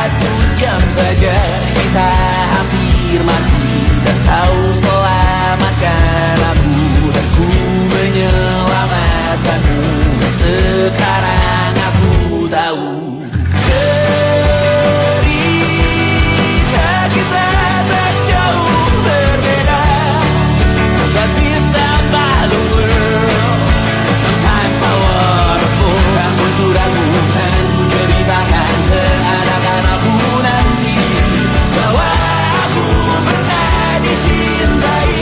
1 jam saja kita hampir mati, dan kau selamatkan aku, dan ku menyelamatkanmu. Sekarang aku tahu cerita kita tak jauh berbeda, but it's about the world. Sometimes I wonderful. Kamu suratmu kan ku ceritakan ke anak-anakku nanti, bahwa aku pernah dicintai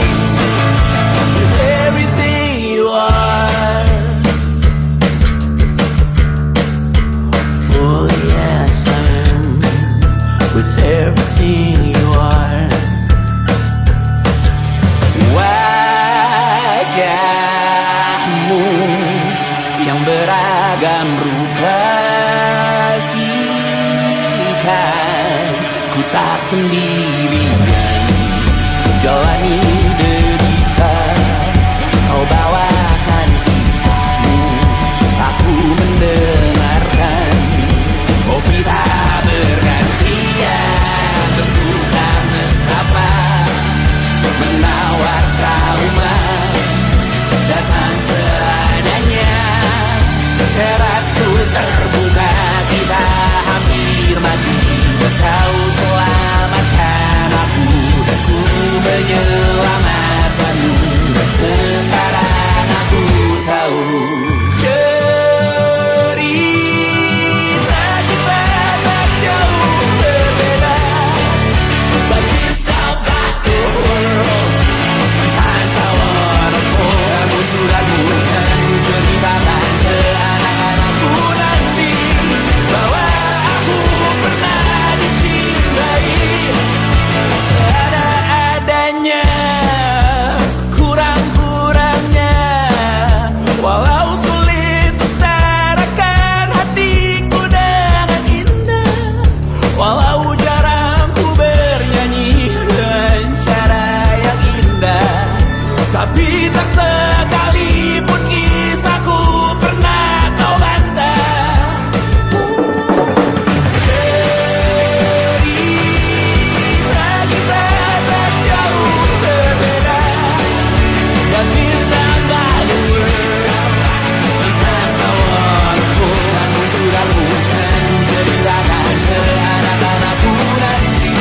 with everything you are. Oh yes I am, with everything you are. Wajahmu yang beragam rupa pastikan ku tak sendirian jalani derita. Kau bawakan kisahmu, aku mendengarkan. Oh kita bergantian tentukan nestapa, menawar trauma datang seadanya. Terasku terbuka, kita hampir mati, dan kau selamatkan aku, dan ku menyelamatkanmu. Dan sekarang aku tahu cerita kita tak jauh berbeda, but it's about the world. Sometimes I wanna fall. Kamu suratmu kan ku ceritakan ke anak-anakku nanti, bahwa aku pernah dicintai seada-adanya, sekurang-kurangnya. Walau sulit utarakan hatiku dengan indah, walau jarang ku bernyanyi dengan cara yang indah, tapi tak sekalipun kisahku pernah kau bantah. Cerita kita tak jauh berbeda, but it's about the world. Sometimes I wonderful. Kamu suratmu kan ku ceritakan ke anak-anakku nanti,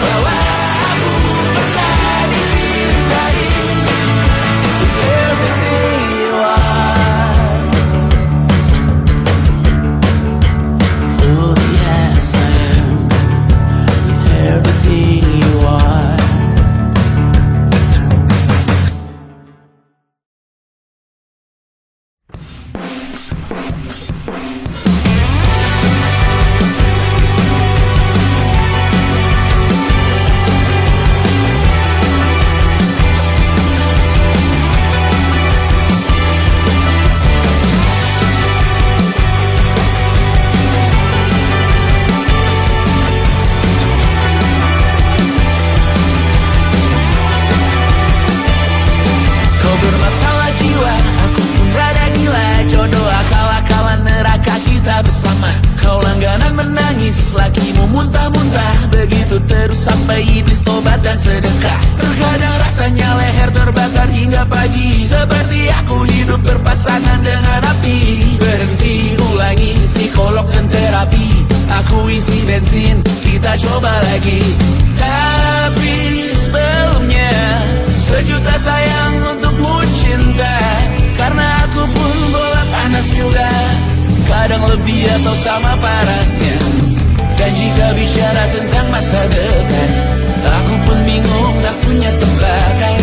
bahwa aku pernah dicintai with everything you are. Fully as I am, with everything you are. Kau bermasalah jiwa, aku pun rada gila. Jodoh akal-akalan neraka kita bersama. Kau langganan menangis, lakimu muntah-muntah. Begitu terus sampai iblis tobat dan sedekah. Terkadang rasanya leher terbakar hingga pagi, seperti aku hidup berpasangan dengan api. Berhenti, ulangi psikolog dan terapi. Aku isi bensin, kita coba lagi. Tapi sebelumnya 1 juta sayang untukmu cinta, karena aku pun bola panas juga, kadang lebih atau sama parahnya. Dan jika bicara tentang masa depan, aku pun bingung tak punya tebakan.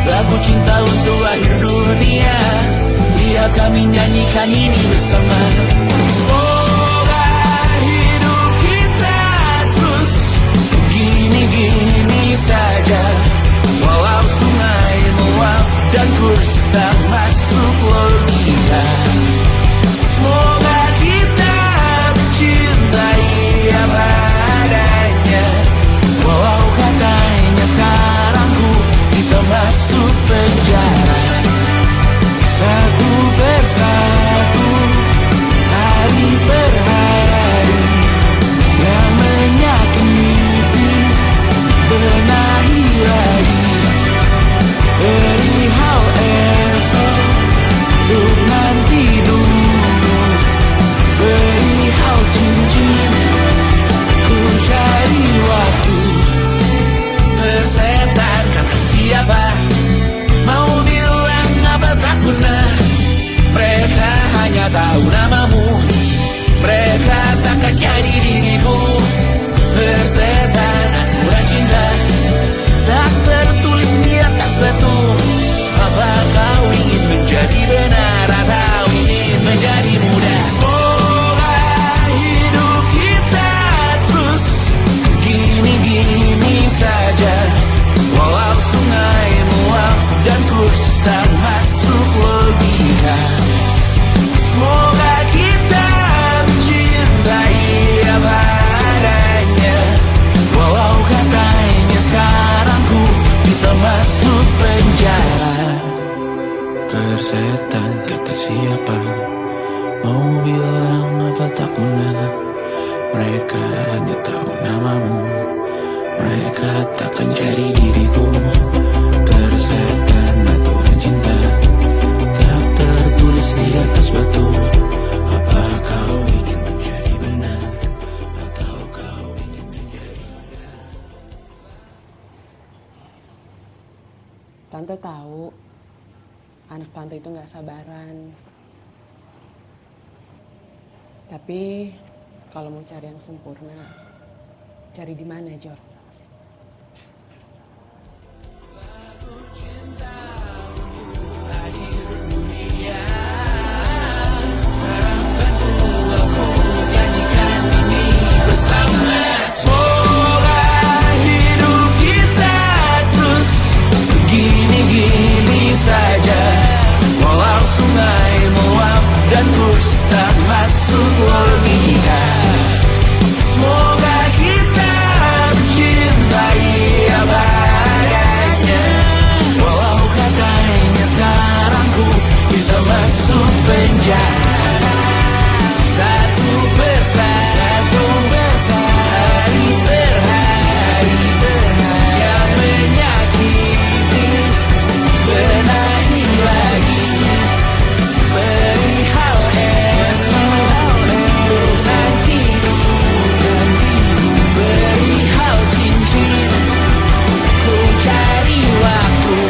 Lagu cinta untuk akhir dunia, lihat kami nyanyikan ini bersama. Semoga hidup kita terus gini-gini saja, walau sungai meluap dan kurs tak masuk logika. Semoga kita mencintai apa adanya, walau katanya sekarang ku bisa masuk penjara. Satu persatu Mereka hanya tahu namamu. Mereka takkan jadi diriku. Tersetan aturan cinta tak tertulis di atas batu. Apa kau ingin menjadi benar, atau kau ingin menjadi mudah? Tante tahu anak tante itu gak sabaran. Tapi kalau mau cari yang sempurna, cari di mana, Jor? Tak masuk logika. Semoga kita mencintai apa adanya. Walau katanya sekarang ku bisa masuk penjara. Satu persatu, hari per hari, yang menyakiti benahi lagi. Perihal perihal cincin, ku cari waktu.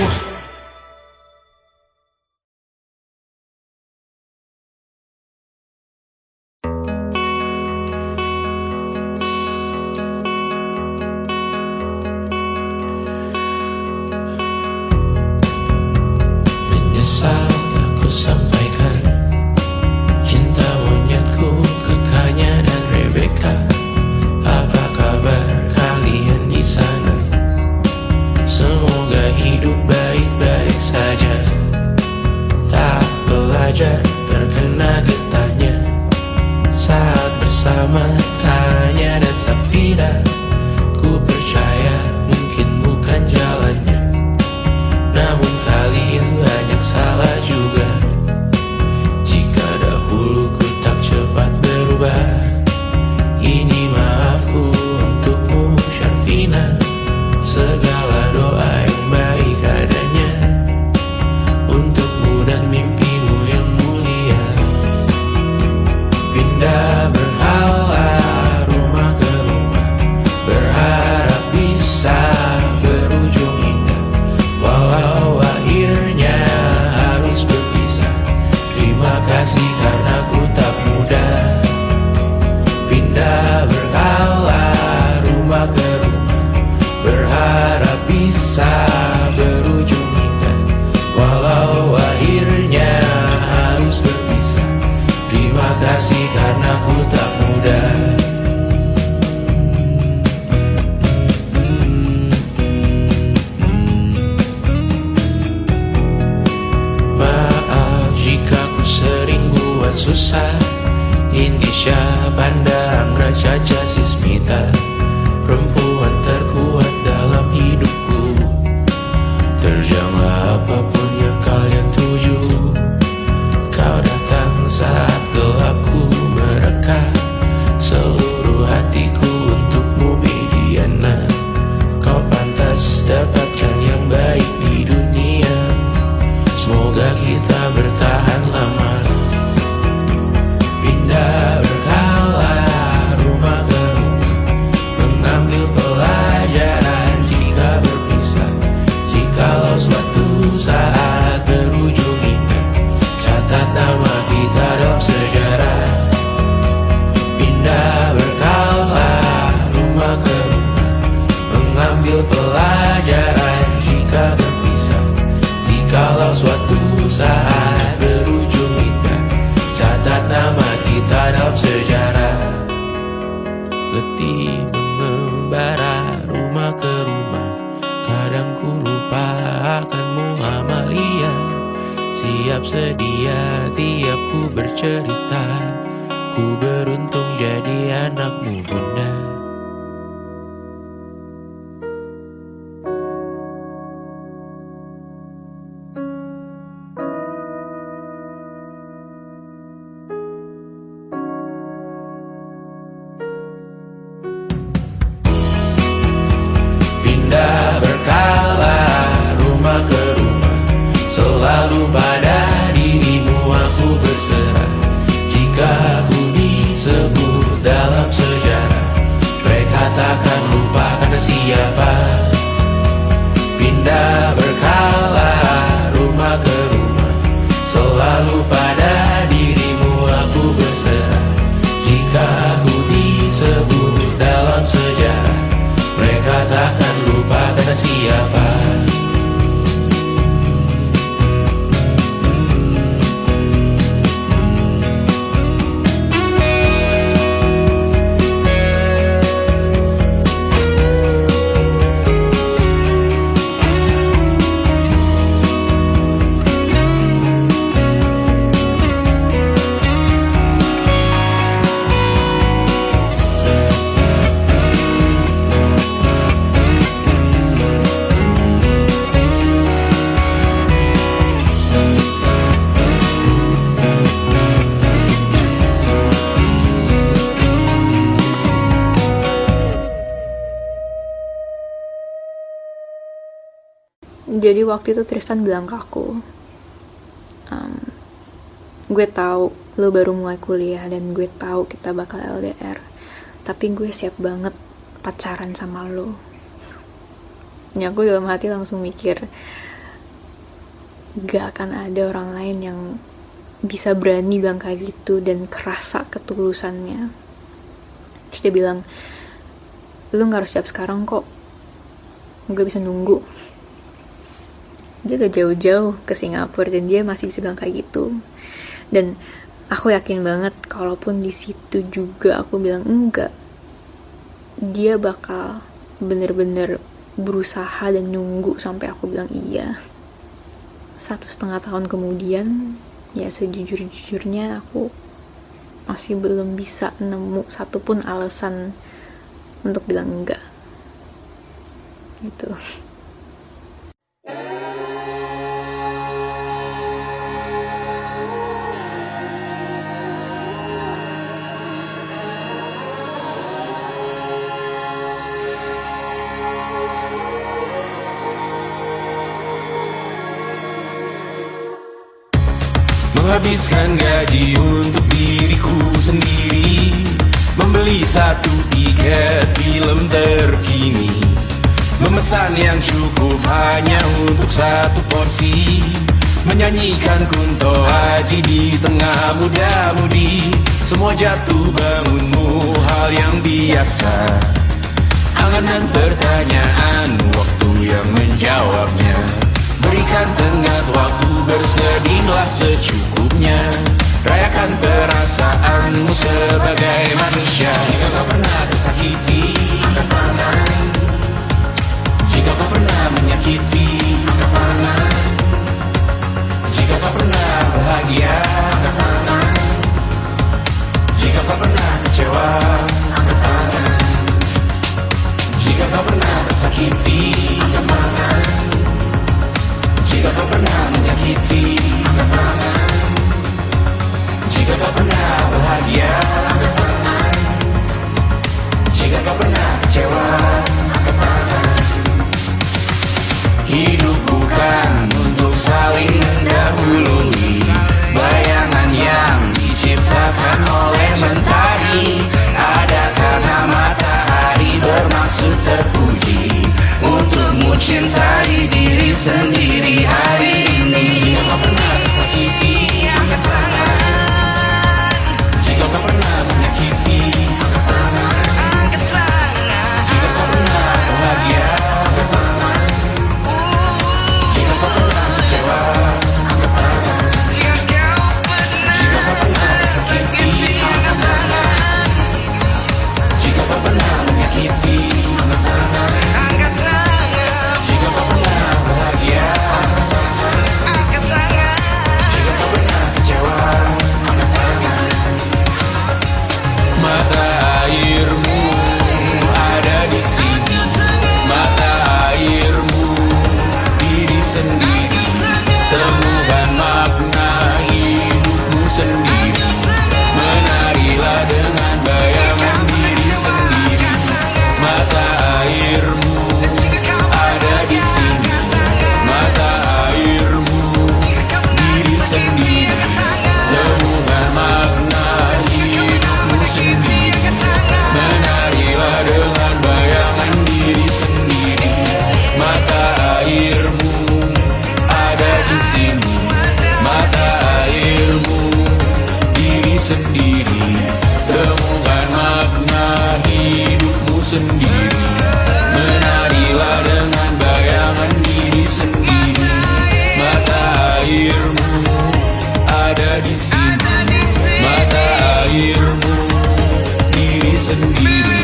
Menyesal tak ku sampaikan cinta monyetku ke Kanya dan Rebecca. Apa kabar kalian di sana? Semoga hidup baik-baik saja. Tak belajar terkena getahnya saat bersama Tanya dan Safira. Ku percaya mungkin bukan jalannya, namun kalian banyak salah juga. Jika dahulu ku tak cepat berubah, ini maafku untukmu Syarfina. Segala doa yang baik adanya untukmu dan mimpimu yang mulia. Pindah berhala rumah ke rumah, berharap bisa berujung indah. Walau akhirnya harus berpisah, terima kasih karena ku tak mudah. Pindah berkala rumah ke rumah, berharap bisa berujung indah. Walau akhirnya harus berpisah, terima kasih karena ku tak mudah. Maaf jika ku sering buat susah. Indisha, Banda, Anggra, Caca, Sismita, perempuan terkuat dalam hidupku. Terjanglah apapun yang kalian tuju. Kau datang saat gelapku mereka. Seluruh hatiku untukmu Mediana. Kau pantas dapatkan yang baik di dunia. Semoga kita bertahan lama. Pindah berkala rumah ke rumah, mengambil pelajaran jika berpisah. Jikalau suatu saat berujung indah, catat nama kita dalam sejarah. Pindah berkala rumah ke rumah, mengambil pelajaran jika berpisah. Jikalau suatu saat berujung indah, catat nama kita dalam sejarah. Letih mengembara rumah ke rumah, kadang ku lupa akanmu Amalia. Siap sedia tiap ku bercerita, ku beruntung jadi anakmu bunda. Jadi waktu itu Tristan bilang ke aku, gue tahu lo baru mulai kuliah dan gue tahu kita bakal LDR, tapi gue siap banget pacaran sama lo. Ya aku dalam hati langsung mikir, gak akan ada orang lain yang bisa berani bilang kayak gitu dan kerasa ketulusannya. Terus dia bilang, lu gak harus siap sekarang kok, gue bisa nunggu. Dia udah jauh-jauh ke Singapura dan dia masih bisa bilang kayak gitu. Dan aku yakin banget kalaupun di situ juga aku bilang enggak, dia bakal bener-bener berusaha dan nunggu sampai aku bilang iya. 1,5 tahun kemudian, ya sejujur-jujurnya aku masih belum bisa nemu satupun alasan untuk bilang enggak gitu. Menghabiskan gaji untuk diriku sendiri, membeli 1 tiket film terkini, memesan yang cukup hanya untuk 1 porsi, menyanyikan Kunto Aji di tengah muda-mudi. Semua jatuh bangunmu hal yang biasa, angan dan pertanyaan, waktu yang menjawabnya. Berikan tengah waktu, bersedihlah secukupnya, rayakan perasaanmu sebagai manusia. Jika kau pernah tersakiti, angkat tangan. Jika kau pernah menyakiti, angkat tangan. Jika kau pernah bahagia, angkat tangan. Jika kau pernah kecewa, angkat tangan. Jika kau pernah tersakiti, angkat tangan. Jika kau pernah menyakiti, angkat tangan. Jika kau pernah bahagia, angkat tangan. Jika kau pernah kecewa, angkat tangan. Hidup bukan untuk saling mendahului, bayangan yang diciptakan oleh mentari. Ada karena matahari bermaksud terpuji, untukmu cintai diri sendiri hari ini. Jika kau pernah tersakiti, angkat tangan. Jika kau pernah menyakiti, angkat tangan. Jika kau pernah bahagia, angkat tangan. Jika kau pernah kecewa, angkat tangan. Jika kau pernah tersakiti, angkat tangan. Jika kau pernah menyakiti, angkat tangan. Jika kau pernah bahagia, angkat tangan. Jika kau pernah kecewa, angkat tangan. Mata airmu ada di sini, mata airmu diri sendiri, temukan makna hidupmu sendiri, menarilah dengan bayangan diri sendiri. Mata airmu ada di sini, mata airmu diri sendiri, temukan makna hidupmu sendiri, menarilah dengan bayangan diri sendiri. Mata airmu ada di sini, mata airmu diri sendiri, temukan makna hidupmu sendiri, menarilah dengan bayangan diri sendiri. Mata airmu ada di sini, mata airmu diri sendiri,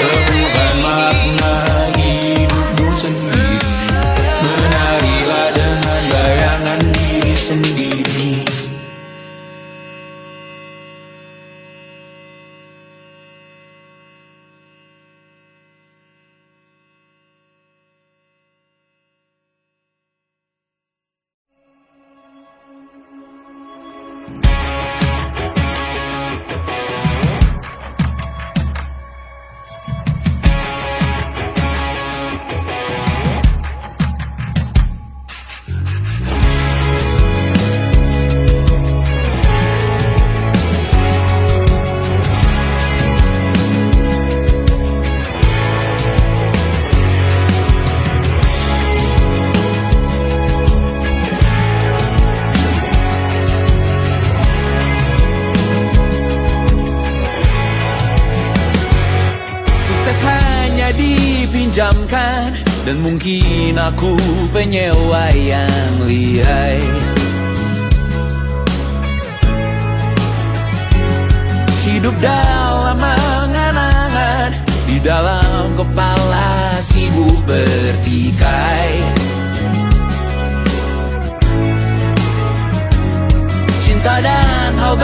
temukan makna hidupmu sendiri, menarilah dengan bayangan diri sendiri. dipinjamkan, dan mungkin aku penyewa yang lihai. Hidup dalam angan-angan, di dalam kepala sibuk bertikai. Cinta dan hal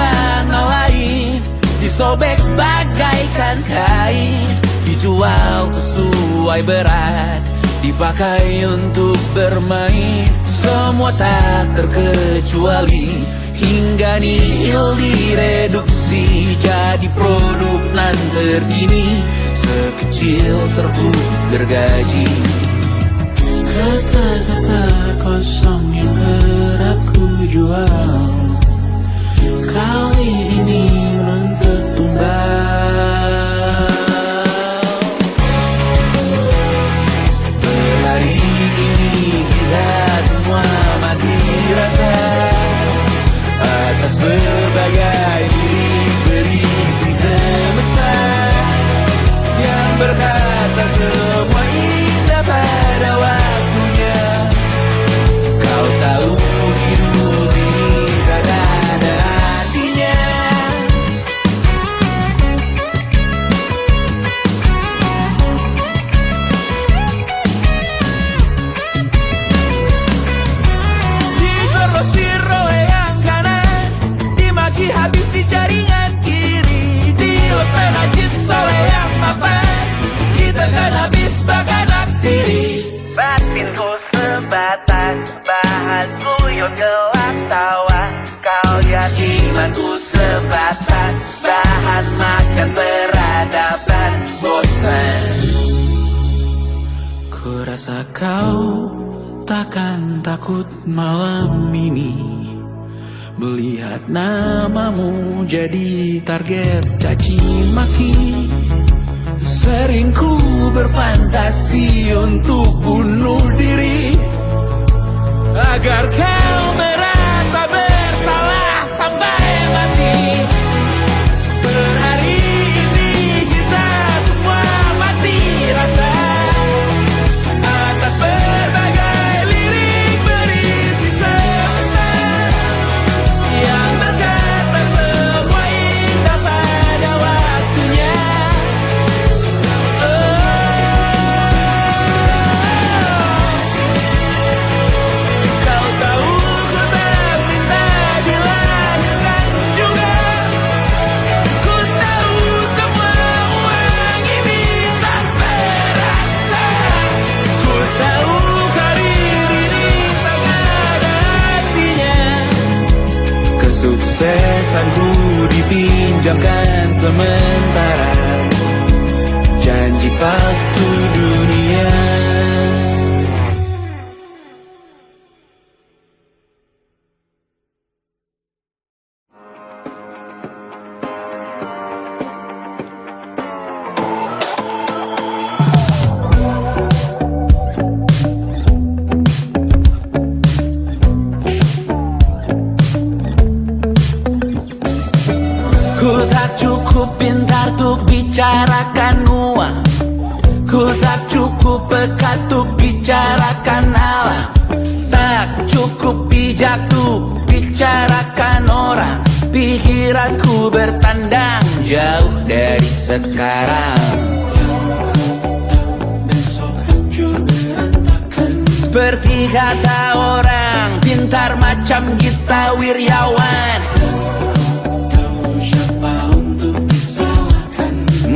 lain disobek bagaikan kain, dijual sesuai berat, dipakai untuk bermain. Semua tak terkecuali, hingga nihil direduksi jadi produk nan terkini, sekecil serbuk gergaji. Kata-kata kosong yang kerap ku jual, kali ini menuntut tumbal. Hari ini kita semua mati rasa atas berbagai lirik berisi semesta yang berkata semua indah pada waktunya. Kau tahu hidup ini tak ada artinya. Digerosir oleh yang kanan, dimaki habis di jaringan kiri, dilepas najis oleh yang mapan, ditekan habis bakanak diri. Batinku sebatas bahan guyon gelak tawa, kau yakinanku sebatas bahan makan peradaban bosan. Ku rasa kau takkan takut malam ini melihat namamu jadi target caci maki. Sering ku berfantasi untuk bunuh diri agar kau merasa bersalah sampai mati. Per hari ini kita semua mati rasa atas berbagai lirik berisi semesta yang berkata semua indah pada waktunya. Kau tahu ku tak minta dilahirkan juga, ku tahu semua uang ini tak berasa, ku tahu karir ini tak ada artinya. Kesuksesanku dipinjamkan sementara, janji palsu dunia. Ku tak cukup pintar untuk bicarakan uang, ku tak cukup peka untuk bicarakan alam, tak cukup bijak untuk bicarakan orang. Pikiranku bertandang jauh dari sekarang, seperti kata orang pintar macam Gita Wirjawan.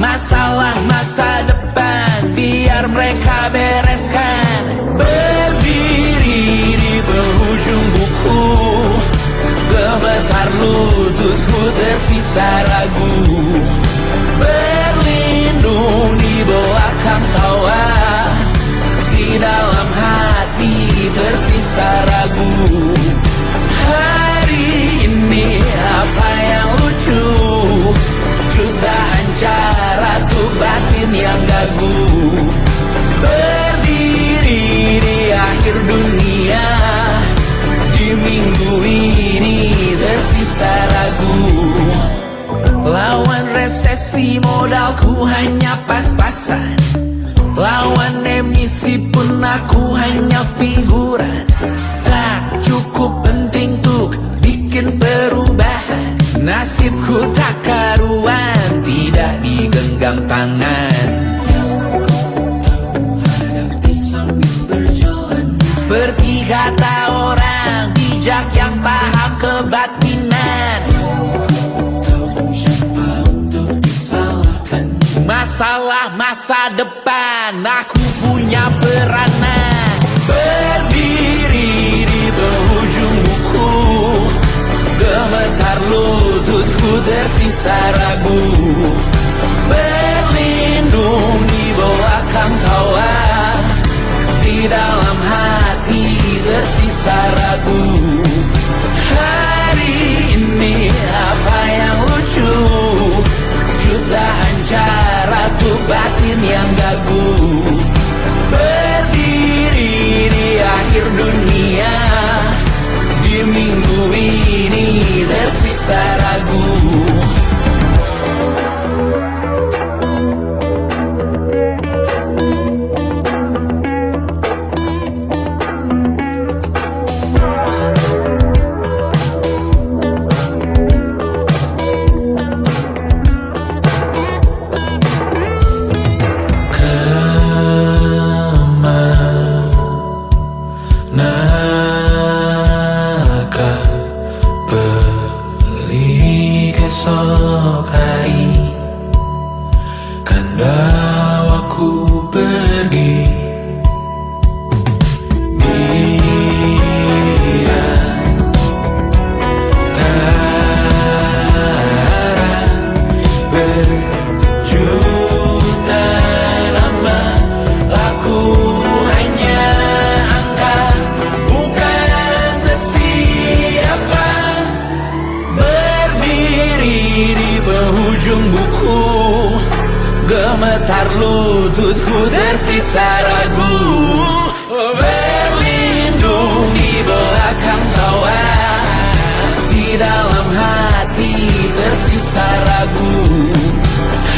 Masalah masa depan biar mereka bereskan. Berdiri di penghujung buku, gemetar lututku tersisa ragu, berlindung di belakang tawa, di dalam hati tersisa ragu. Hari ini apa yang lucu, jutaan cara tuh batin yang gagu, berdiri di akhir dunia, di minggu ini tersisa ragu. Lawan resesi modalku hanya pas-pasan, Lawan emisi pun aku hanya figuran. Tak cukup penting untuk bikin perubahan. Nasibku tak karuan, tidak digenggam tangan. Seperti kata orang bijak yang paham kebatinan, masalah masa depan aku punya peranan. Berdiri di penghujung buku, gemetar lututku tersisa ragu. Berlindung di belakang tawa, di dalam hati tersisa ragu. Hari ini apa yang lucu? Jutaan cara tuh batin yang gagu. Berdiri di akhir dunia, di minggu ini tersisa ragu. Esok hari kan bawaku pergi. Dia tara berjuta nama, aku hanya angka, bukan sesiapa. Di penghujung buku, gemetar lututku tersisa ragu. Berlindung di belakang tawa, di dalam hati tersisa ragu.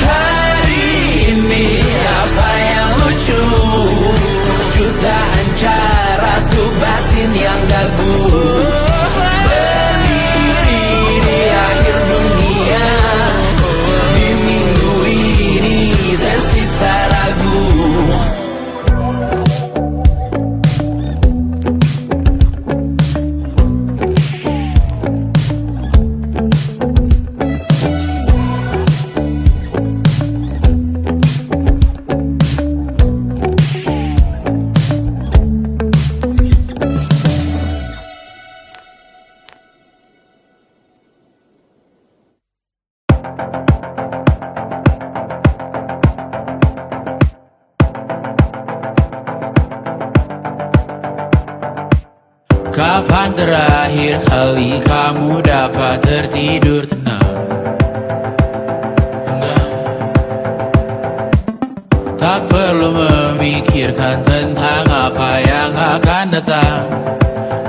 Hari ini apa yang lucu? Jutaan cara tuh batin yang gagu. Kapan terakhir kali kamu dapat tertidur tenang? Tak perlu memikirkan tentang apa yang akan datang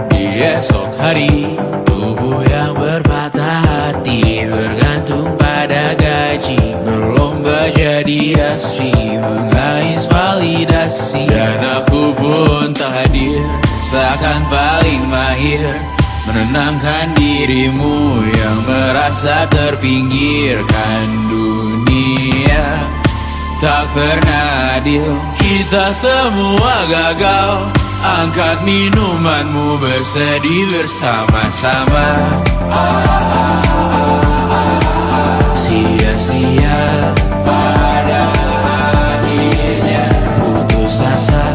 di esok hari. Tubuh yang berpatah hati bergantung pada gaji, berlomba jadi asri, mengais validasi. Dan aku pun tak hadir, seakan paling mahir menenangkan dirimu yang merasa terpinggirkan dunia. Tak pernah adil, kita semua gagal. Angkat minumanmu, bersedih bersama-sama. Sia-sia pada akhirnya putus asa,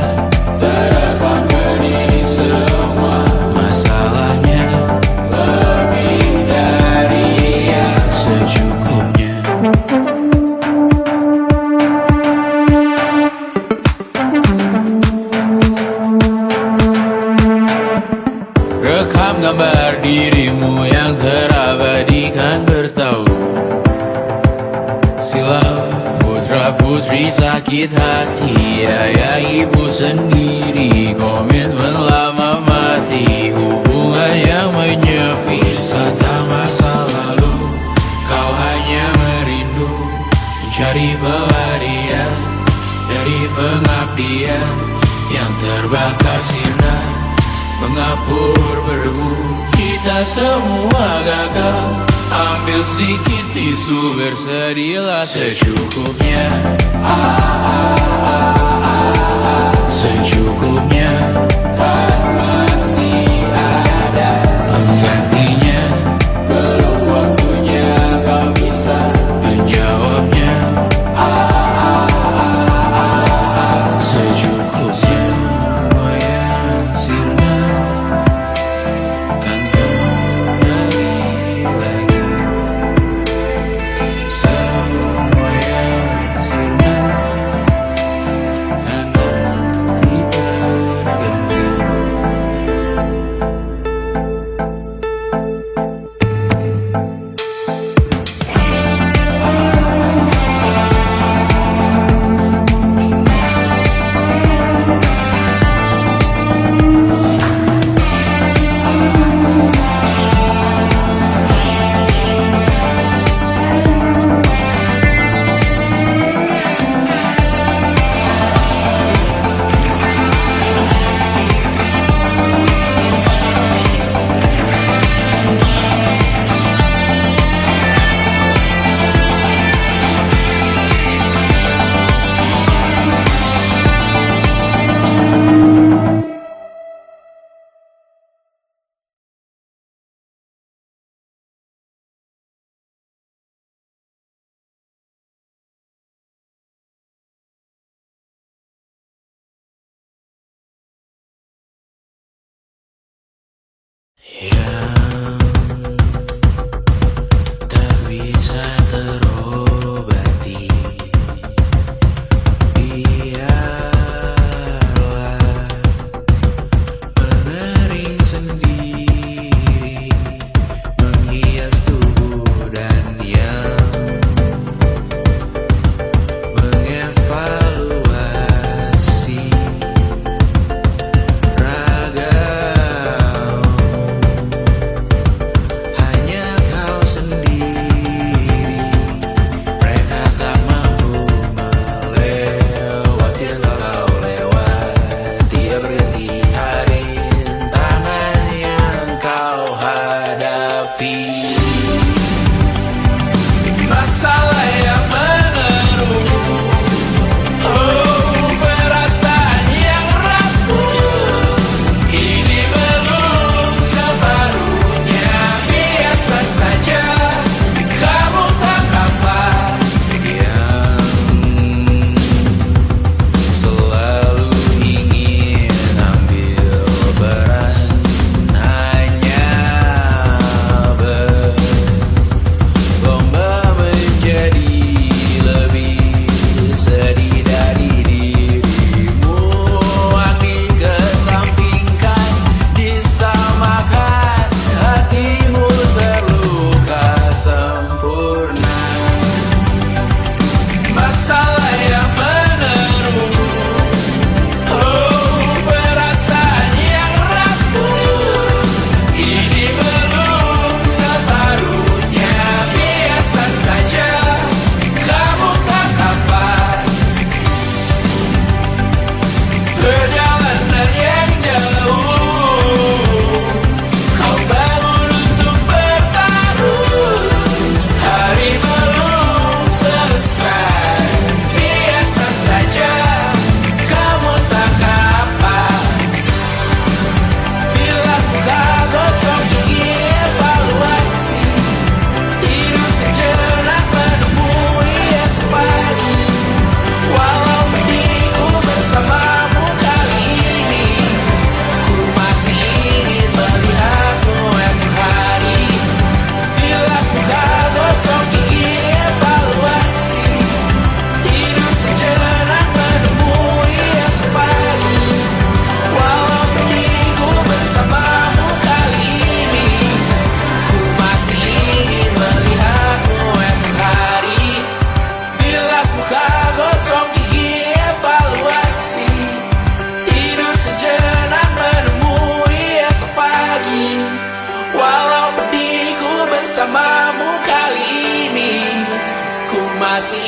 terekam benih semua masalahnya, lebih dari yang secukupnya. Rekam gambar dirimu yang terabadikan bertahun silam. Putra-putri sakit hati, ayah ibu sendiri, komitmen lama mati, hubungan yang menyepi. Wisata masa lalu, kau hanya merindu, mencari pelarian dari pengabdian yang terbakar sinar, mengapur berdebu, kita semua gagal. Ambil sedikit tisu, bersedialah secukupnya. Secukupnya, kan masih ada penggantinya. Belum waktunya kau bisa menjawabnya. Secukupnya, wayang sirna kan kembali lagi. Semua yang sirna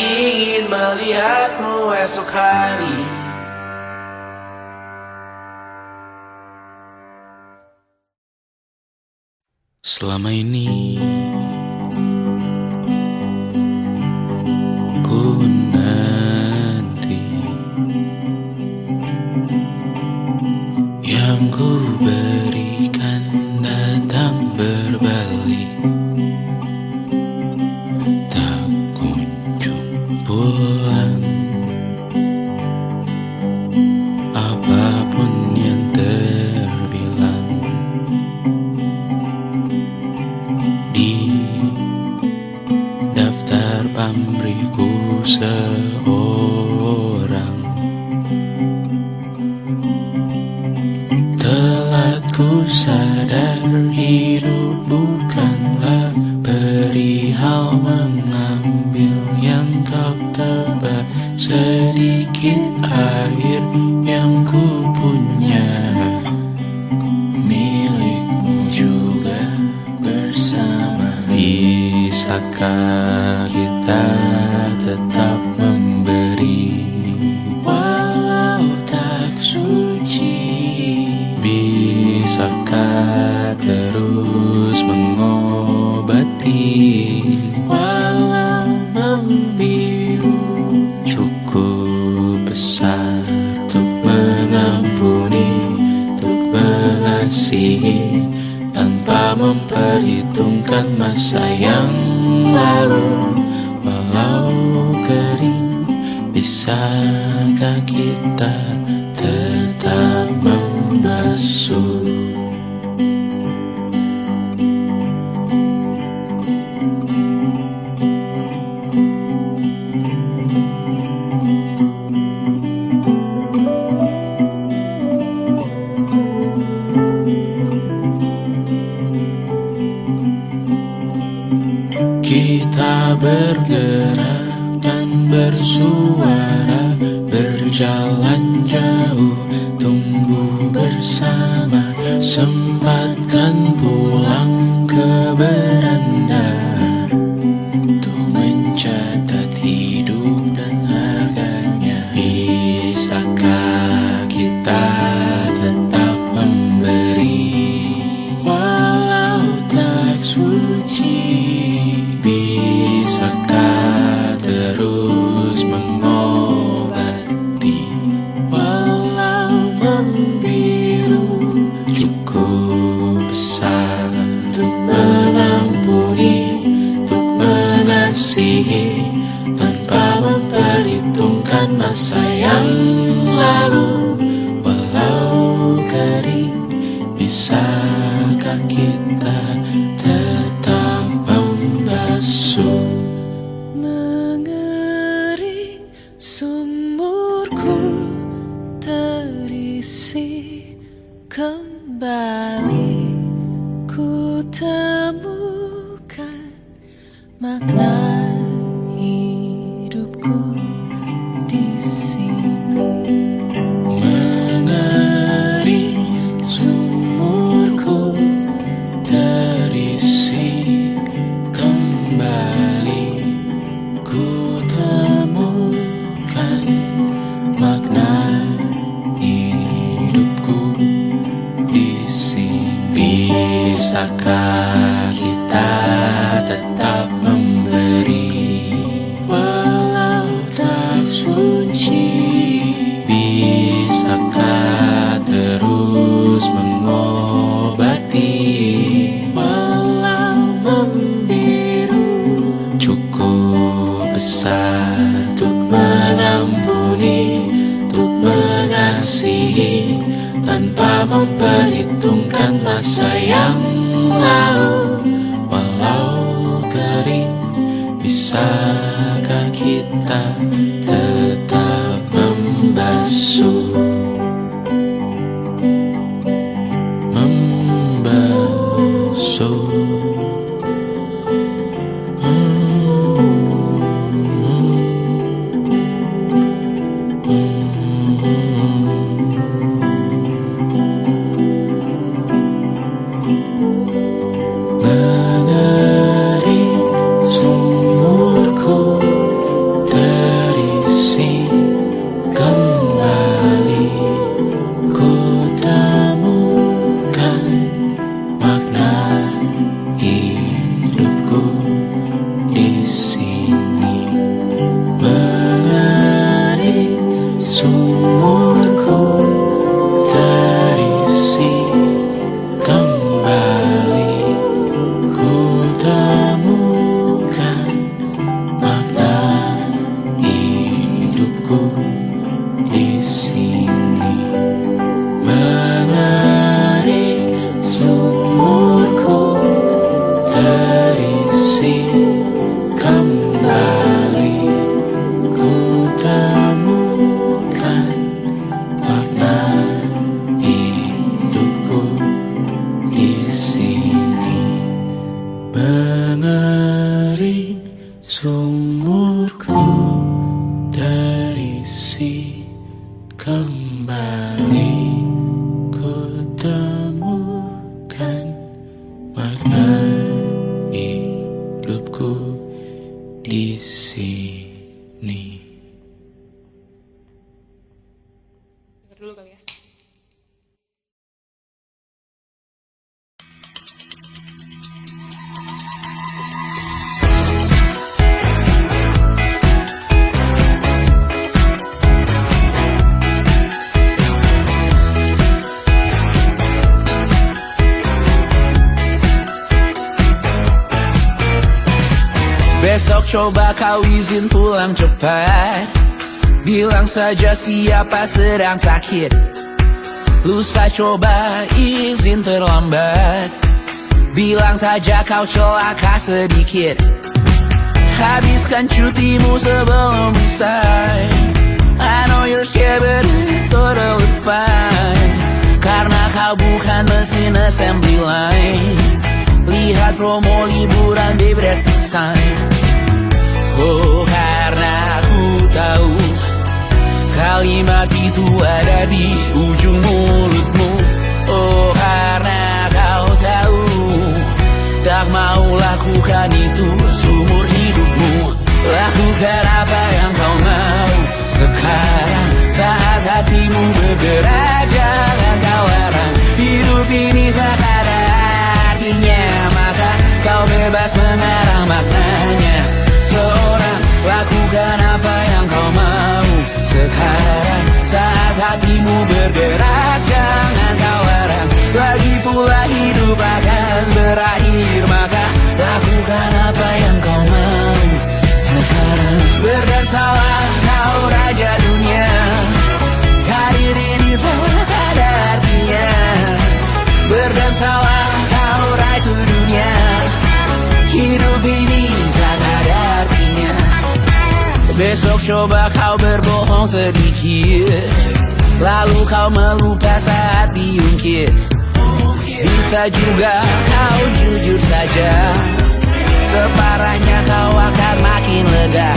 ingin melihatmu esok hari. Selama ini ku nanti yang ku berikan datang berbalik, tak kunjung pulang. Apapun yang terbilang di daftar pamrihku seorang, telah ku sadar hidup bukanlah perihal mengambil yang tak tebak. Sedikit air yang ku punya milikmu juga bersama. Bisakah kita tetap memberi walau tak suci? Bisakah terus mengobati walau membiru? Cukup besar untuk mengampuni, untuk mengasihi, tanpa memperhitungkan masa yang lalu. Walau kering, bisakah kita tetap membasuh? Kita bergerak dan bersuara, berjalan jauh, tumbuh bersama. Sempatkan pulang ke beranda untuk mencatat hidup dan harganya. Bisakah kita tetap memberi walau tak suci? Bisakah terus mengobati walau membiru? Cukup besar untuk mengampuni, untuk mengasihi, tanpa memperhitungkan masa yang lalu. Walau kering, bisakah kita tetap membasuh? Mengering sumurku terisi kembali, ku temukan makna hidupku di sini. Mengering sumurku terisi kembali, ku temukan makna hidupku di sini. Bisakah kita tetap memberi walau tak suci? Bisakah terus mengobati walau membiru? Cukup besar untuk mengampuni, untuk mengasihi, tanpa memperhitungkan masa yang lalu. Walau kering, bisakah kita tetap membasuh? Membasuh. Mengering sumurku coba kau izin pulang cepat. Bilang saja siapa sedang sakit. Lusa coba izin terlambat. Bilang saja kau celaka sedikit. Habiskan cutimu sebelum usai. I know you're scared but it's totally fine. Karena kau bukan mesin assembly line. Lihat promo liburan di Bread Design. Oh, karena aku tahu kalimat itu ada di ujung mulutmu. Oh, karena kau tahu tak mau lakukan itu seumur hidupmu. Lakukan apa yang kau mau sekarang saat hatimu bergerak. Jangan kau larang. Hidup ini tak ada artinya, maka kau bebas mengarang maknanya. Seorang lakukan apa yang kau mau sekarang saat hatimu bergerak. Jangan kau larang. Lagi pula hidup akan berakhir, maka lakukan apa yang kau mau sekarang. Berdansalah kau raja dunia. Karir ini tak ada artinya. Berdansalah kau ratu dunia. Hidup ini tak ada artinya. Besok coba kau berbohong sedikit, lalu kau melupa saat diungkit. Bisa juga kau jujur saja, separahnya kau akan makin lega.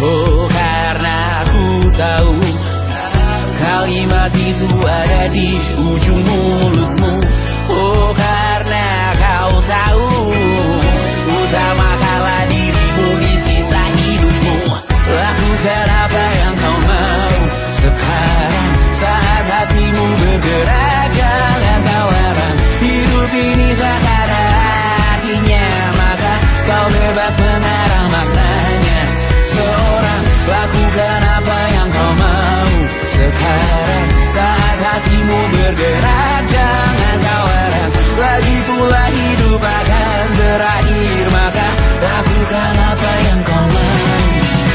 Oh, karena aku tahu kalimat itu ada di ujung mulutmu. Oh, karena kau tahu utamakanlah dirimu di sisa hidupmu. Lakukan apa yang kau mau sekarang saat hatimu bergerak. Jangan kau larang. Hidup ini tak ada artinya, maka kau bebas mengarang maknanya. Seorang lakukan apa yang kau mau sekarang saat hatimu bergerak. Jangan kau larang. Lagi pula hidup akan berakhir, maka lakukan apa yang kau mau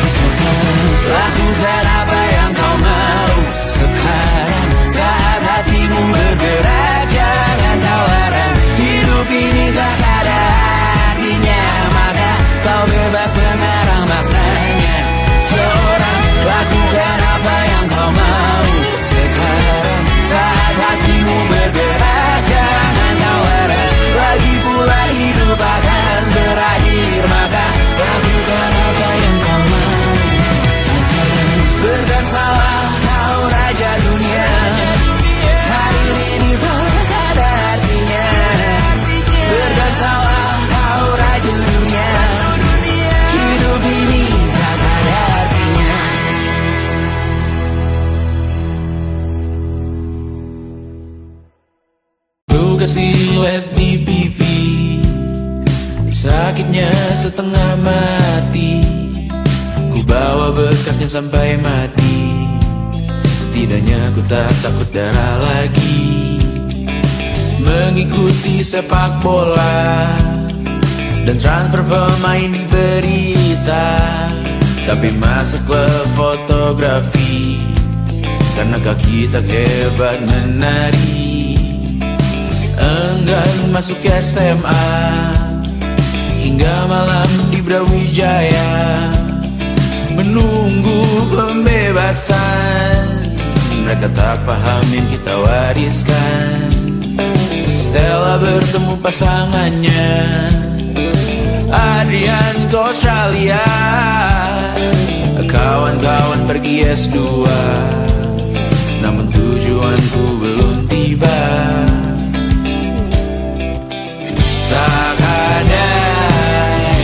sekarang. Lakukan apa yang kau mau sekarang saat hatimu bergerak. Jangan kau larang. Hidup ini tak ada artinya, maka kau bebas mengarang maknanya. Seorang lakukan apa yang kau mau sekarang saat hatimu bergerak. Jangan kau larang. Lagi pula hidup akan berakhir, maka lakukan apa yang kau mau sekarang. Berdansalah kau raja dunia. Karir ini tak ada artinya. Berdansalah kau raja dunia. Hidup ini tak ada artinya. Luka silet di pipi, sakitnya setengah mati. Ku bawa bekasnya sampai mati. Setidaknya ku tak takut darah lagi. Mengikuti sepak bola dan transfer pemain di berita, tapi masuk klub fotografi karena kaki tak hebat menari. Enggan masuk SMA hingga malam di Brawijaya, menunggu pembebasan. Mereka tak paham yang kita wariskan. Stella bertemu pasangannya, Adrian ke Australia. Kawan-kawan pergi S2, namun tujuanku belum tiba. Tak ada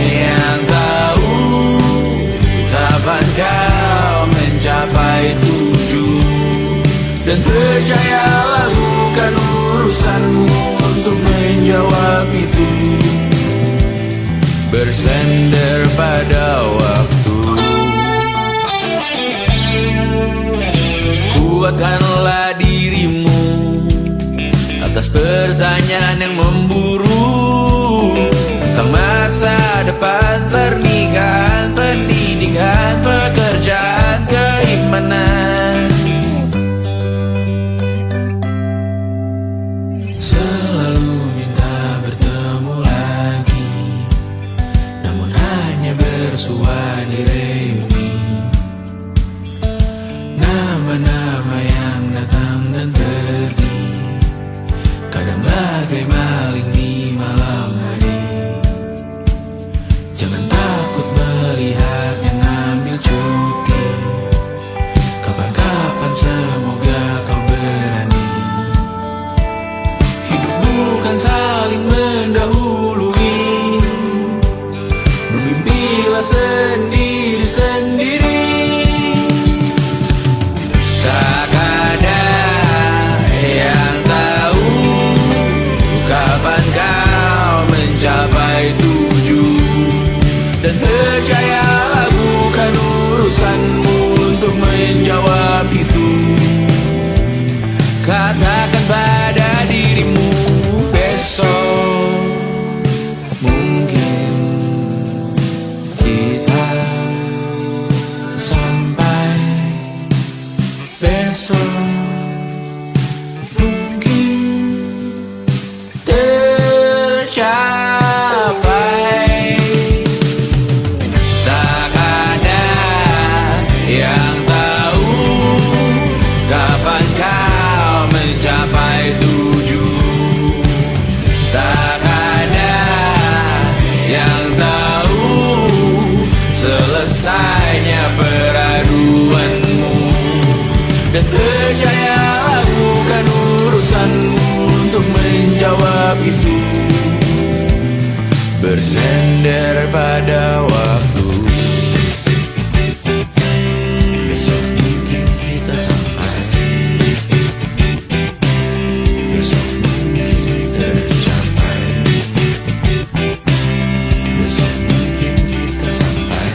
yang tahu kapan kau mencapai tujuan. Dan percayalah bukan urusanmu untuk menjawab itu. Bersender pada waktu. Kuatkanlah dirimu atas pertanyaan yang memburu tentang masa depan terni. pilihan, pekerjaan, keimanan. Selalu minta bertemu lagi, namun hanya bersua di reuni. Nama-nama yang datang dan pergi, kadang bagai maling di malam hari. Jangan takut melihat yang ambil cuti, kapan-kapan semoga kau berani. Hidup bukan saling mendahului, bermimpilah sendiri-sendiri. Tak ada yang tahu kapan kau mencapai tujuan. Dan percayalah bukan urusanmu untuk menjawab itu. Katakan pada dirimu besok mungkin kita sampai. Besok mungkin tercapai. Tak ada yang tahu kapan kau mencapai tujuan. Tak ada yang tahu selesainya peraduanmu. Dan percayalah bukan urusanmu untuk menjawab itu. Bersender pada waktu. Besok mungkin kita sampai. Besok mungkin tercapai. Besok mungkin kita sampai.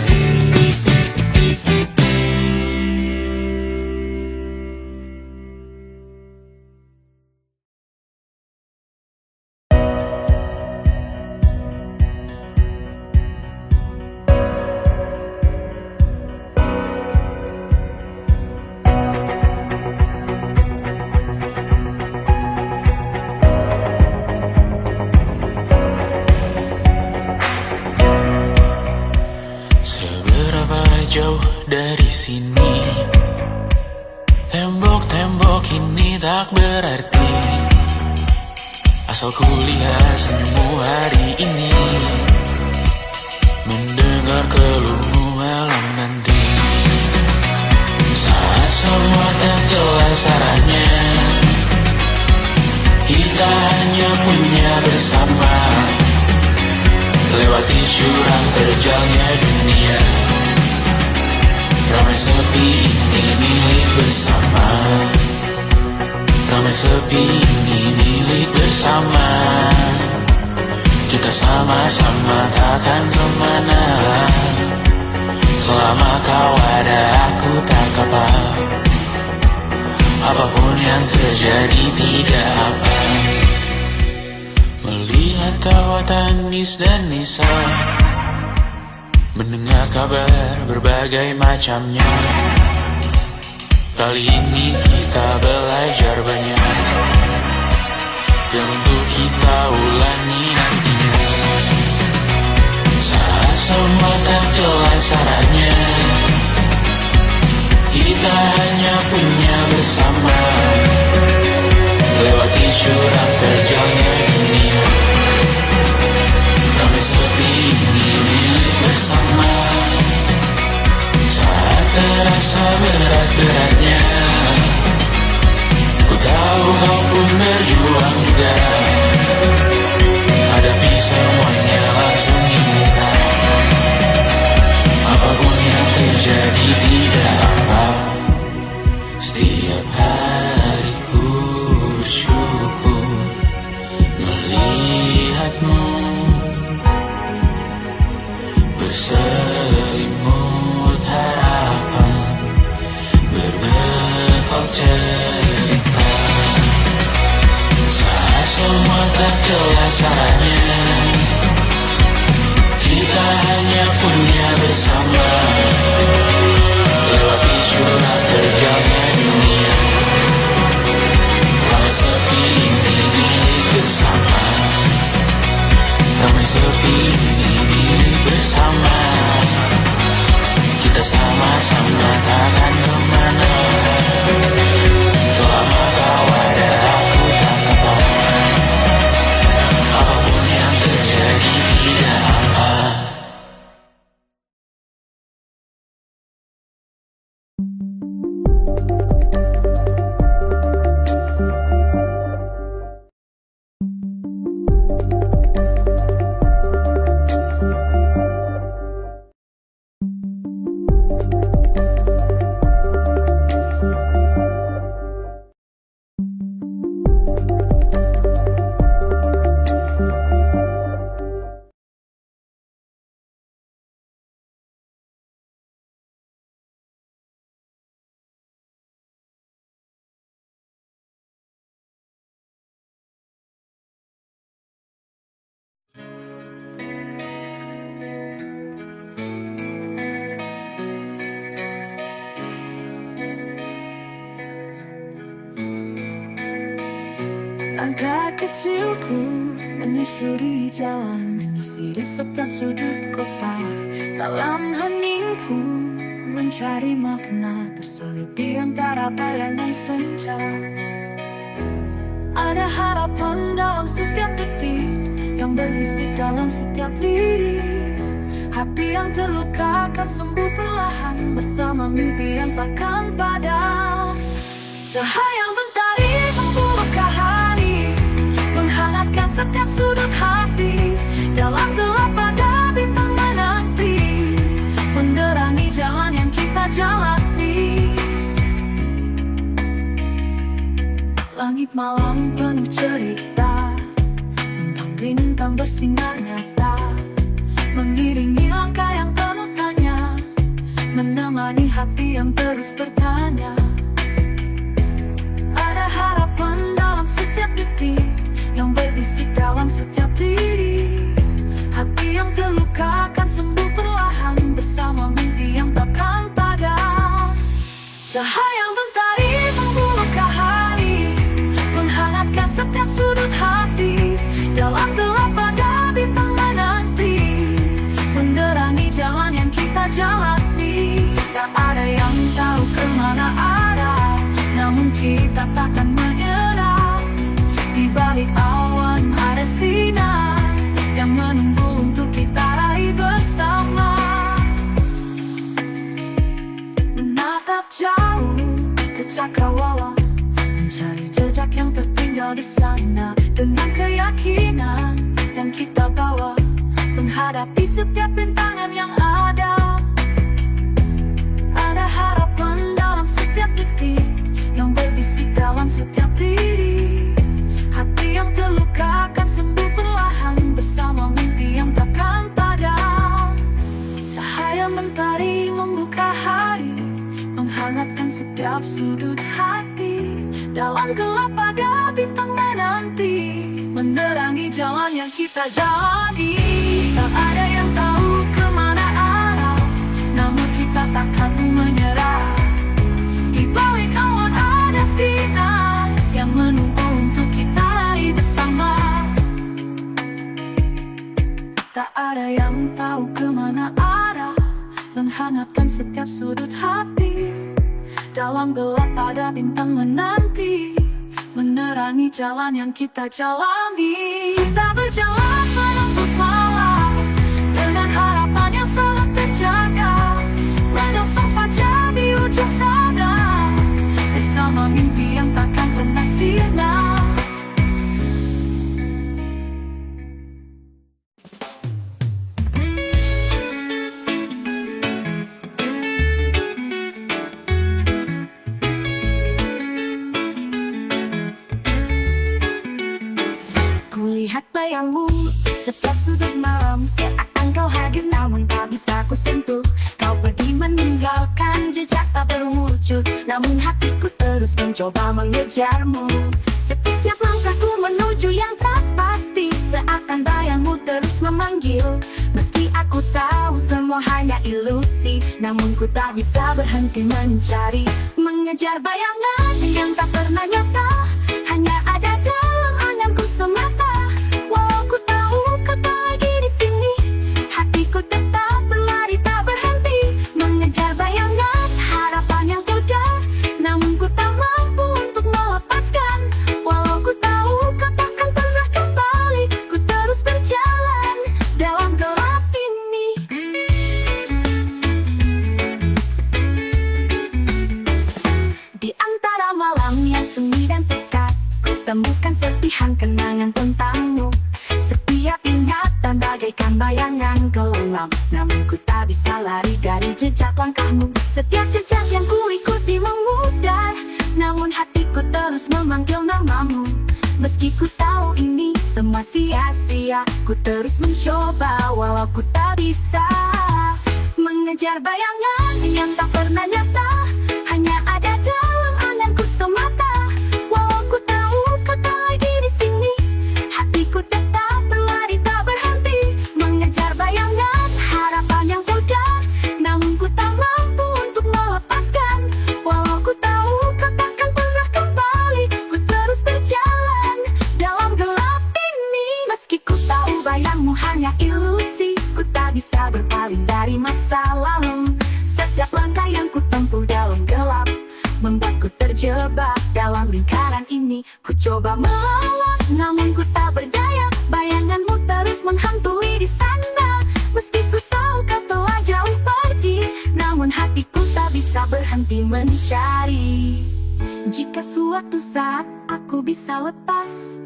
Seberapa jauh dari sini, tembok-tembok ini tak berarti, asal ku lihat senyummu hari ini, mendengar keluhmu malam nanti. Saat semua tak jelas arahnya, kita hanya punya bersama, lewati jurang terjalnya dunia. Ramai sepi ini milik bersama, ramai sepi ini milik bersama. Kita sama-sama takkan kemana, selama kau ada aku tak apa. Apapun yang terjadi tidak apa. Melihat tawa tangis dan nisa, mendengar kabar berbagai macamnya. Kali ini kita belajar banyak, yang untuk kita ulangi nantinya. Saat semua tak jelas arahnya, kita hanya punya bersama, lewati jurang terjalnya dunia. Ramai sepi ini milik bersama, saat terasa berat-beratnya. Ku tahu kau pun berjuang juga, hadapi semuanya langsung di muka. Apapun yang terjadi tidak apa. Setiap hari ku bersyukur melihatmu berselimut harapan, berbekal cerita. Saat semua Langkah kecilku menyusuri jalan, menyisiri setiap sudut kota. Dalam heningku mencari makna, terselip di antara bayangan senja. Ada harapan dalam setiap detik, yang berbisik dalam setiap lirik. Hati yang terluka akan sembuh perlahan, bersama mimpi yang takkan padam. Cahaya mentari membuka hari, menghangatkan setiap sudut hati. Dalam gelap ada bintang menanti, menerangi jalan yang kita jalani. Langit malam penuh cerita, bintang-bintang bersinar nyata, mengiringi langkah yang penuh tanya, menemani hati yang terus bertanya. Ada harapan dalam setiap detik, yang berbisik dalam setiap lirik. Hati yang terluka akan sembuh perlahan, bersama mimpi yang takkan padam. Cahaya mentari membuka hari, menghangatkan setiap sudut hati. Dalam gelap ada bintang menanti, menerangi jalan yang kita jalani. Tak ada yang tahu kemana arah, namun kita takkan menyerah. Di balik awan ada sinar, yang menunggu untuk kita raih bersama. Menatap jauh ke cakrawala, mencari jejak yang tertinggal di sana. Dengan keyakinan yang kita bawa, menghadapi setiap rintangan yang ada. Ada harapan dalam setiap detik, yang berbisik dalam setiap lirik. Hati yang terluka akan sembuh perlahan, bersama mimpi yang takkan padam. Cahaya mentari membuka hari, menghangatkan setiap sudut hati. Dalam gelap ada bintang menanti, menerangi jalan yang kita jalani. Tak ada yang tahu kemana arah, namun kita takkan menyerah. Di balik awan ada sinar, yang menunggu untuk kita raih bersama. Tak ada yang tahu kemana arah, menghangatkan setiap sudut hati. Dalam gelap ada bintang menanti, menerangi jalan yang kita jalani. Kita berjalan menembus malam, dengan harapan yang selalu terjaga. Menyongsong fajar di ujung sana, bersama mimpi yang takkan pernah sirna. Kulihat bayangmu di setiap sudut malam, seakan kau hadir namun tak bisa ku sentuh. Kau pergi meninggalkan jejak tak berwujud, namun hatiku terus mencoba mengejarmu. Setiap langkahku menuju yang tak pasti, seakan bayangmu terus memanggil. Meski aku tahu semua hanya ilusi, namun ku tak bisa berhenti mencari, mengejar bayangan yang tak pernah nyata, hanya ada dalam anganku semata. Walau ku tahu kau tak lagi di sini, hatiku tetap berlari tak berhenti, mengejar bayangan harapan yang pudar, namun ku tak mampu untuk melepaskan. Walau ku tahu kau takkan pernah kembali, ku terus berjalan dalam gelap ini. Di antara malam yang sunyi dan pekat, ku temukan serpihan kenangan tentangmu. Setiap ingatan bagaikan bayangan gelap, namun ku tak bisa lari dari mengikuti jejak langkahmu. Setiap jejak yang ku ikuti memudar, namun hatiku terus memanggil namamu. Meski ku tahu ini semua sia-sia, ku terus mencoba walau ku tak bisa mengejar bayangan yang tak pernah nyata, hanya ada dalam anganku semata. Walau ku tahu kau tak lagi di sini, hatiku tetap berlari tak berhenti, mengejar bayangan harapan yang pudar, namun ku tak mampu untuk melepaskan. Walau ku tahu kau takkan pernah kembali, ku terus berjalan dalam gelap ini. Meski ku tahu bayangmu hanya ilusi, ku tak bisa berpaling dari masa lalu. Setiap langkah yang ku tempuh dalam gelap membuatku terjebak dalam lingkaran ini. Ku coba melawan, namun ku tak berdaya, bayanganmu terus menghantui di sana. Meski ku tahu kau telah jauh pergi, namun hatiku tak bisa berhenti mencari. Jika suatu saat aku bisa lepas,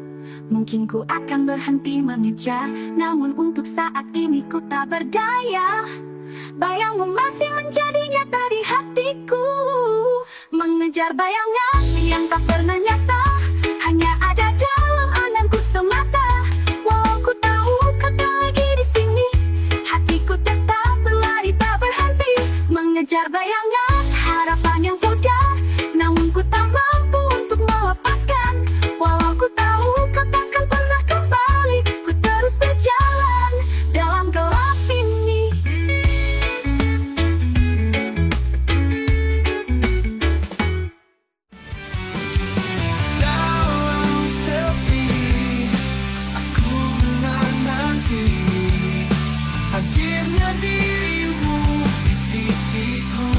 mungkin ku akan berhenti mengejar, namun untuk saat ini ku tak berdaya. Bayangmu masih menjadi nyata di hatiku, mengejar bayangan yang tak pernah nyata, hanya ada dalam anganku semata. Walau ku tahu kau tak lagi di sini, hatiku tetap berlari tak berhenti, mengejar bayangan harapan yang pudar, namun ku tak mampu untuk melepaskan. Walau ku tahu kau takkan pernah kembali, ku terus berjalan dalam gelap ini. Dalam sepi, aku menanti hadirnya dirimu di sisiku,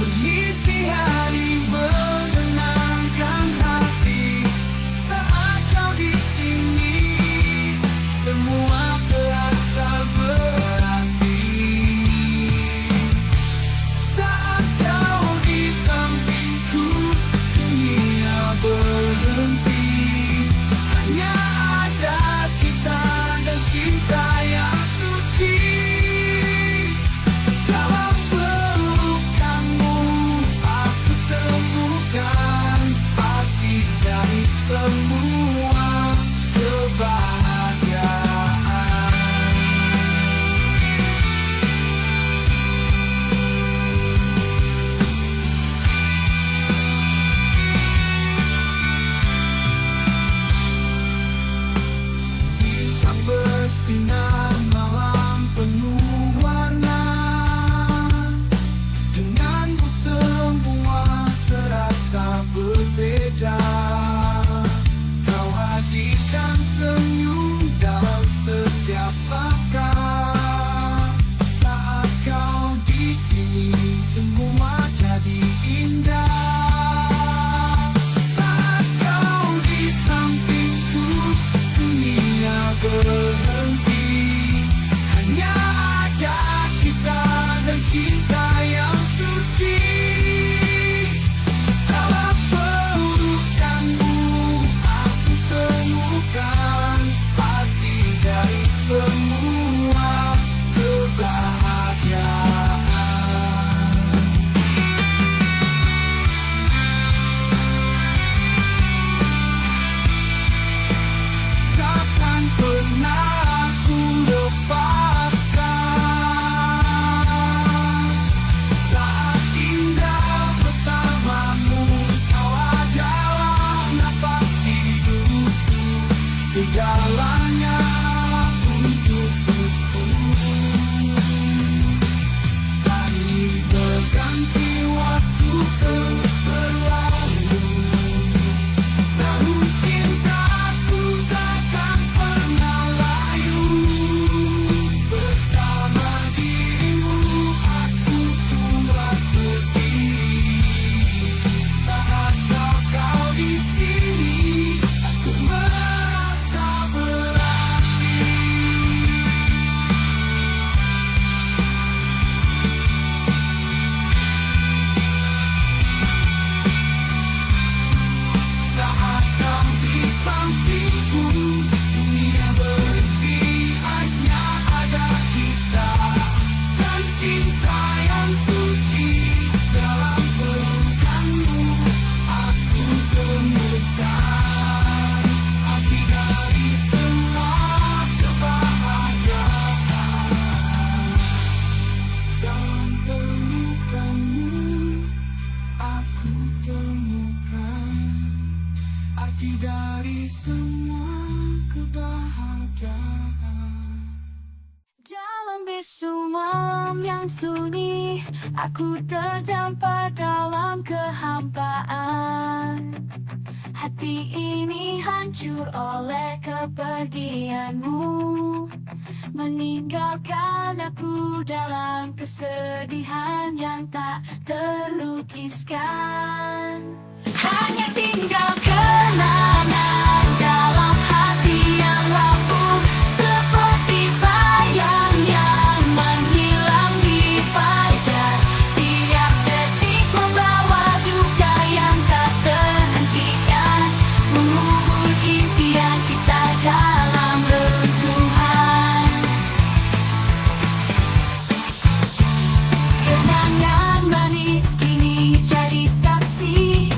mengisi hari, menenangkan hati. Saat kau di sini, semua terasa berarti. Saat kau di sampingku, dunia berhenti. Hanya ada kita dan cinta yang suci. Dalam pelukanmu, aku temukan arti dari semua kebahagiaan. Bintang bersinar, malam penuh warna. Denganmu semua terasa berbeda. Kau hadirkan senyum dalam setiap langkah. Saat kau di sini, semua jadi indah. Saat kau di sampingku, dunia berhenti. Hanya ada kita dan cinta yang suci. Dalam pelukanmu, aku temukan arti dari semua kebahagiaan. Takkan pernah aku lepaskan. Saat indah bersamamu, kau adalah nafas hidupku, segalanya untukku. Hari berganti, waktu terus berlalu, namun cintaku takkan pernah layu. Bersama dirimu, aku kuat berdiri. Saat kau di sini, aku merasa berarti. Aku terdampar dalam kehampaan. Hati ini hancur oleh kepergianmu, meninggalkan aku dalam kesedihan yang tak terlukiskan. Hanya tinggal kenangan dalam hati yang rapuh, seperti bayang yang menghilang di fajar. Tiap detik membawa duka yang tak terhentikan, mengubur impian kita dalam reruntuhan. Kenangan manis kini jadi saksi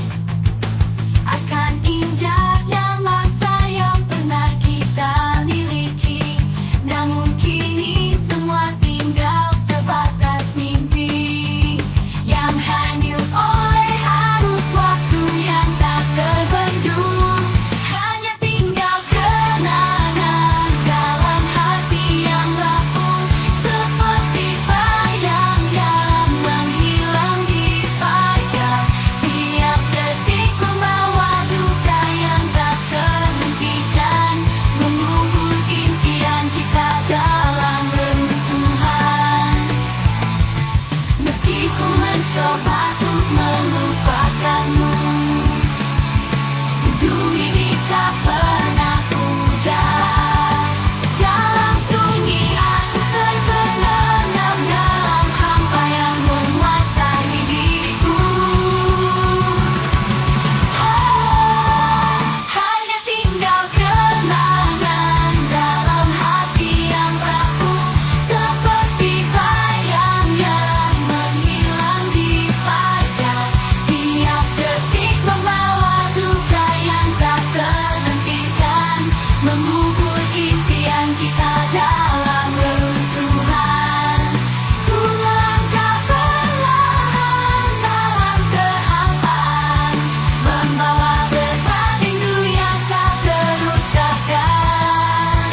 akan injaknya masa yang pernah kita miliki. Namun kini semua tinggal sebatas mimpi yang hanyut oleh arus waktu yang tak terbendung. Hanya tinggal kenangan dalam hati yang rapuh, seperti bayang yang menghilang di fajar. Tiap detik membawa duka yang tak terhentikan, mengubur impian kita dalam reruntuhan. Meski ku mencoba untuk melupakanmu, rindu ini tak pernah pudar. Dalam sunyi aku terbenam dalam hampa yang menguasai diriku. Hanya tinggal kenangan dalam hati yang rapuh, seperti bayang yang menghilang di fajar. Tiap detik membawa duka yang tak terhentikan, mengubur impian kita dalam reruntuhan. Ku melangkah perlahan dalam kehampaan, membawa beban rindu yang tak terucapkan.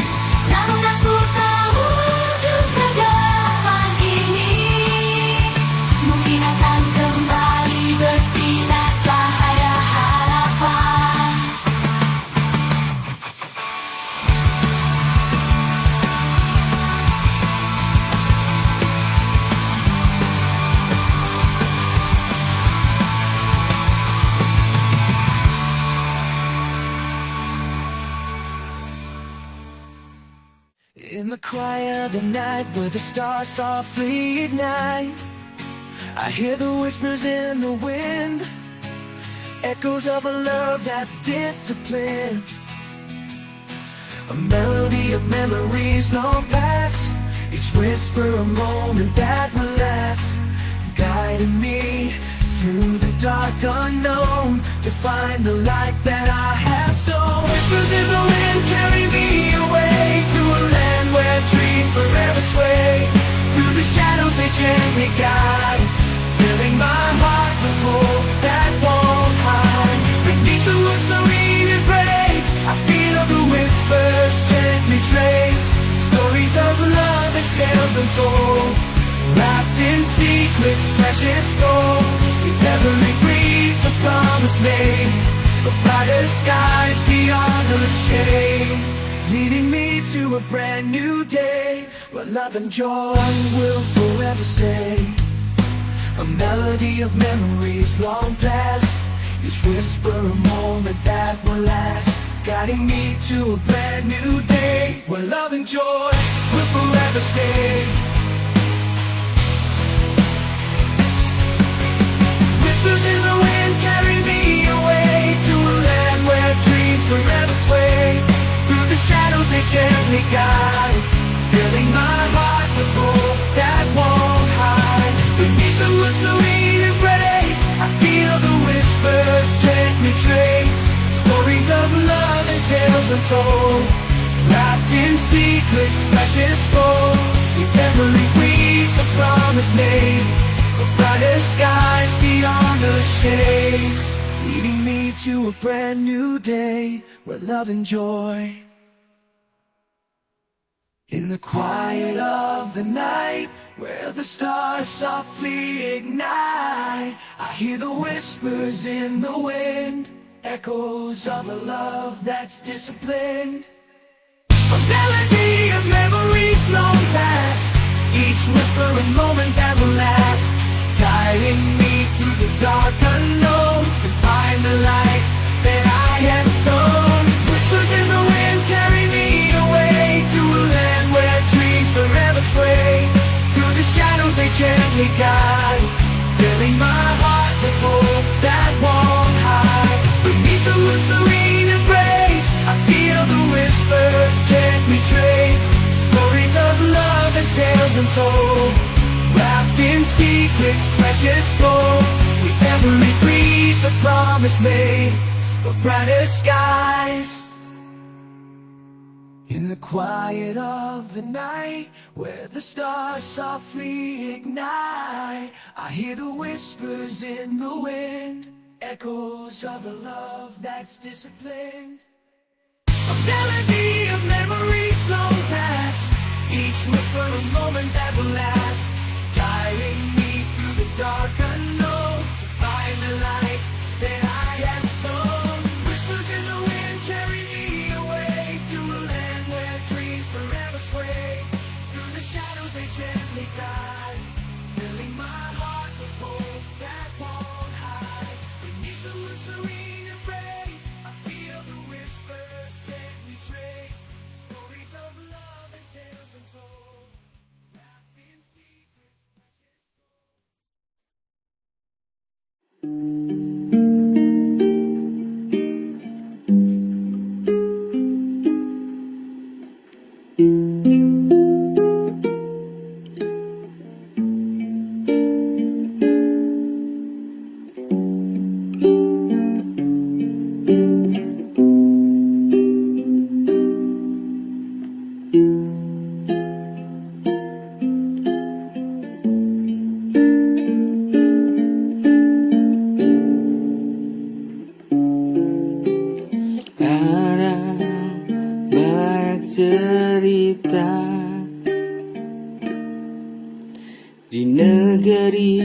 Namun aku tahu juga depan ini mungkin akan kembali bersinar cahaya harapan. In the quiet of the night, where the stars softly ignite, I hear the whispers in the wind, echoes of a love that's disciplined. A melody of memories long past, each whisper a moment that will last, guiding me through the dark unknown to find the light that I have sown. Whispers in the wind carry me away to a land where dreams forever sway. Through the shadows they gently guide, filling my heart with hope that won't hide. Beneath the wood's serene embrace, I feel the whispers gently trace stories of love and tales untold, wrapped in secrets, precious gold. With every breeze a promise made, of brighter skies beyond the shade, leading me to a brand new day, where love and joy will forever stay. A melody of memories long past, each whisper a moment that will last, guiding me to a brand new day, where love and joy will forever stay. Whispers in the wind carry me away to a land where dreams forever sway. Through the shadows they gently guide, filling my heart with hope that won't hide. Beneath the wood's serene embrace, I feel the whispers gently trace stories of love and tales untold, wrapped in secrets, precious gold. With every breeze a promise made, of brighter skies beyond the shade, leading me to a brand new day, where love and joy In the quiet of the night, where the stars softly ignite, I hear the whispers in the wind, echoes of a love that's disciplined. A melody of memories long past, each whisper a moment that will last, guiding me through the dark unknown to find the light that I have sown. Whispers in the wind carry me away to a land where dreams forever sway. Through the shadows they gently guide, filling my heart with hope that won't hide. Beneath the moon's serene embrace, I feel the whispers gently trace stories of love and tales untold, wrapped in secrets, precious gold. With every breeze a promise made of brighter skies. In the quiet of the night, where the stars softly ignite, I hear the whispers in the wind, echoes of a love that's disciplined. A melody of memories long past, each whisper a moment that will last, guiding me through the dark unknown to find the light that I have sown. Whispers in the wind carry me away to a land where dreams forever sway. Through the shadows they gently guide, filling my heart with hope that won't hide. Beneath the moon's serene embrace, I feel the whispers gently trace stories of love and tales untold, wrapped in secrets. Ada banyak cerita di negeri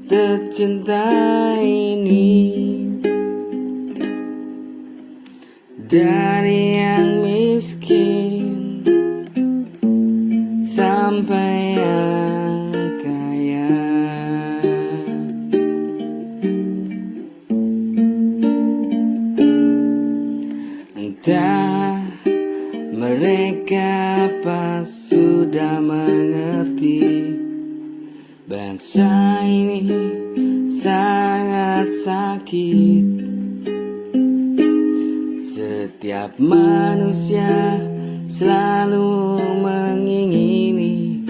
tercinta ini, dari yang miskin sampai yang kaya. Entah mereka apa sudah mengerti, bangsa ini sangat sakit. Setiap manusia selalu mengingini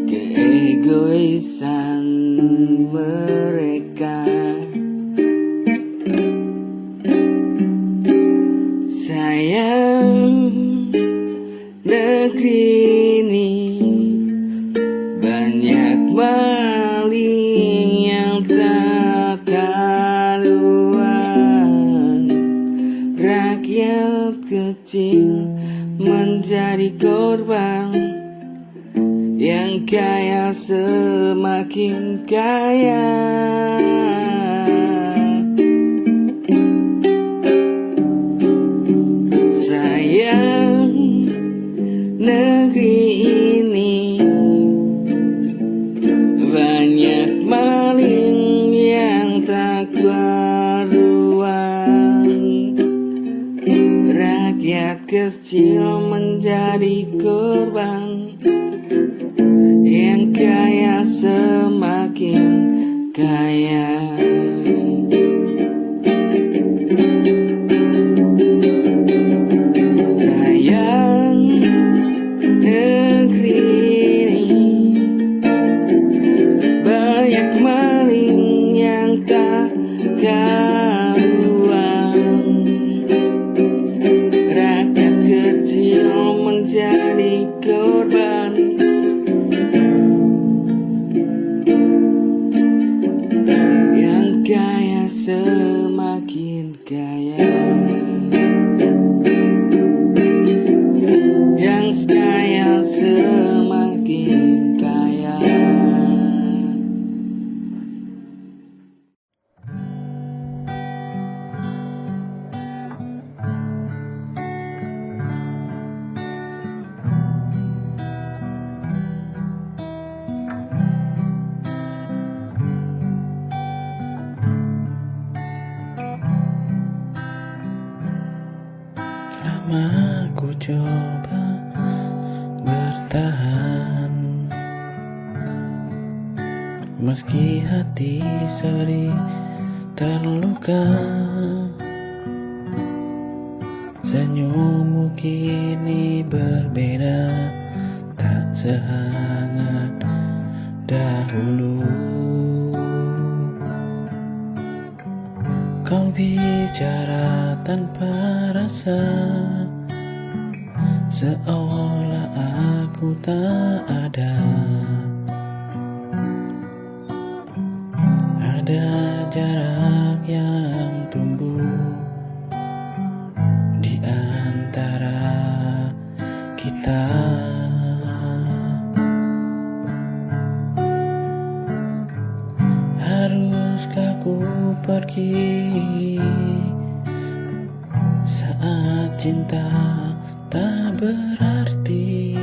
keegoisan mereka. Sayang, negeri ini banyak maling yang tak karuan. Rakyat kecil menjadi korban, yang kaya semakin kaya. Sayang, negeri ini banyak maling yang tak karuan. Rakyat kecil menjadi korban, yang kaya semakin kaya. Sayang, negeri ini banyak maling yang tak karuan. Rakyat kecil menjadi korban, yang kaya semakin kaya. Yang kaya lama ku coba bertahan, meski hati sering terluka. Senyummu kini berbeda, tak sehangat dahulu. Kau bicara tanpa rasa, seolah aku tak ada. Ada jarak yang tumbuh di antara kita. Haruskah ku pergi saat cinta tak berarti,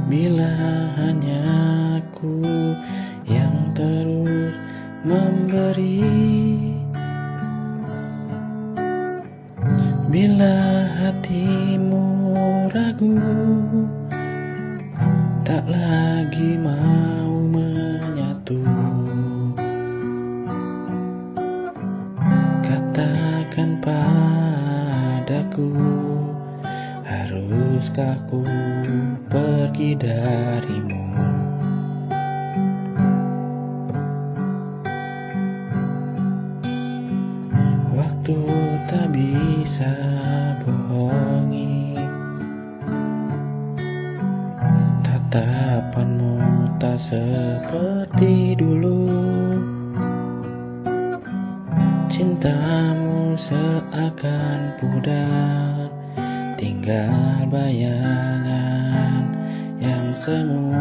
bila hanya aku yang terus memberi? Bila hatimu ragu, tak lagi mau menyatu, katakan padaku, haruskah ku pergi darimu? Waktu tak bisa bohongi, tatapanmu tak seperti dulu. Cintamu seakan pudar, tinggal bayangan yang semu.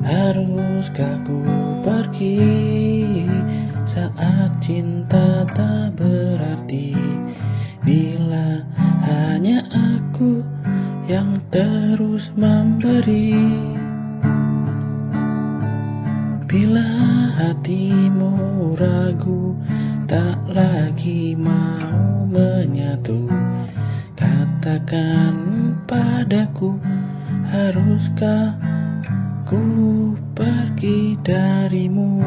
Haruskah ku pergi saat cinta tak berarti, bila hanya aku yang terus memberi? Bila hatimu ragu, tak lagi mau menyatu, katakan padaku, haruskah ku pergi darimu?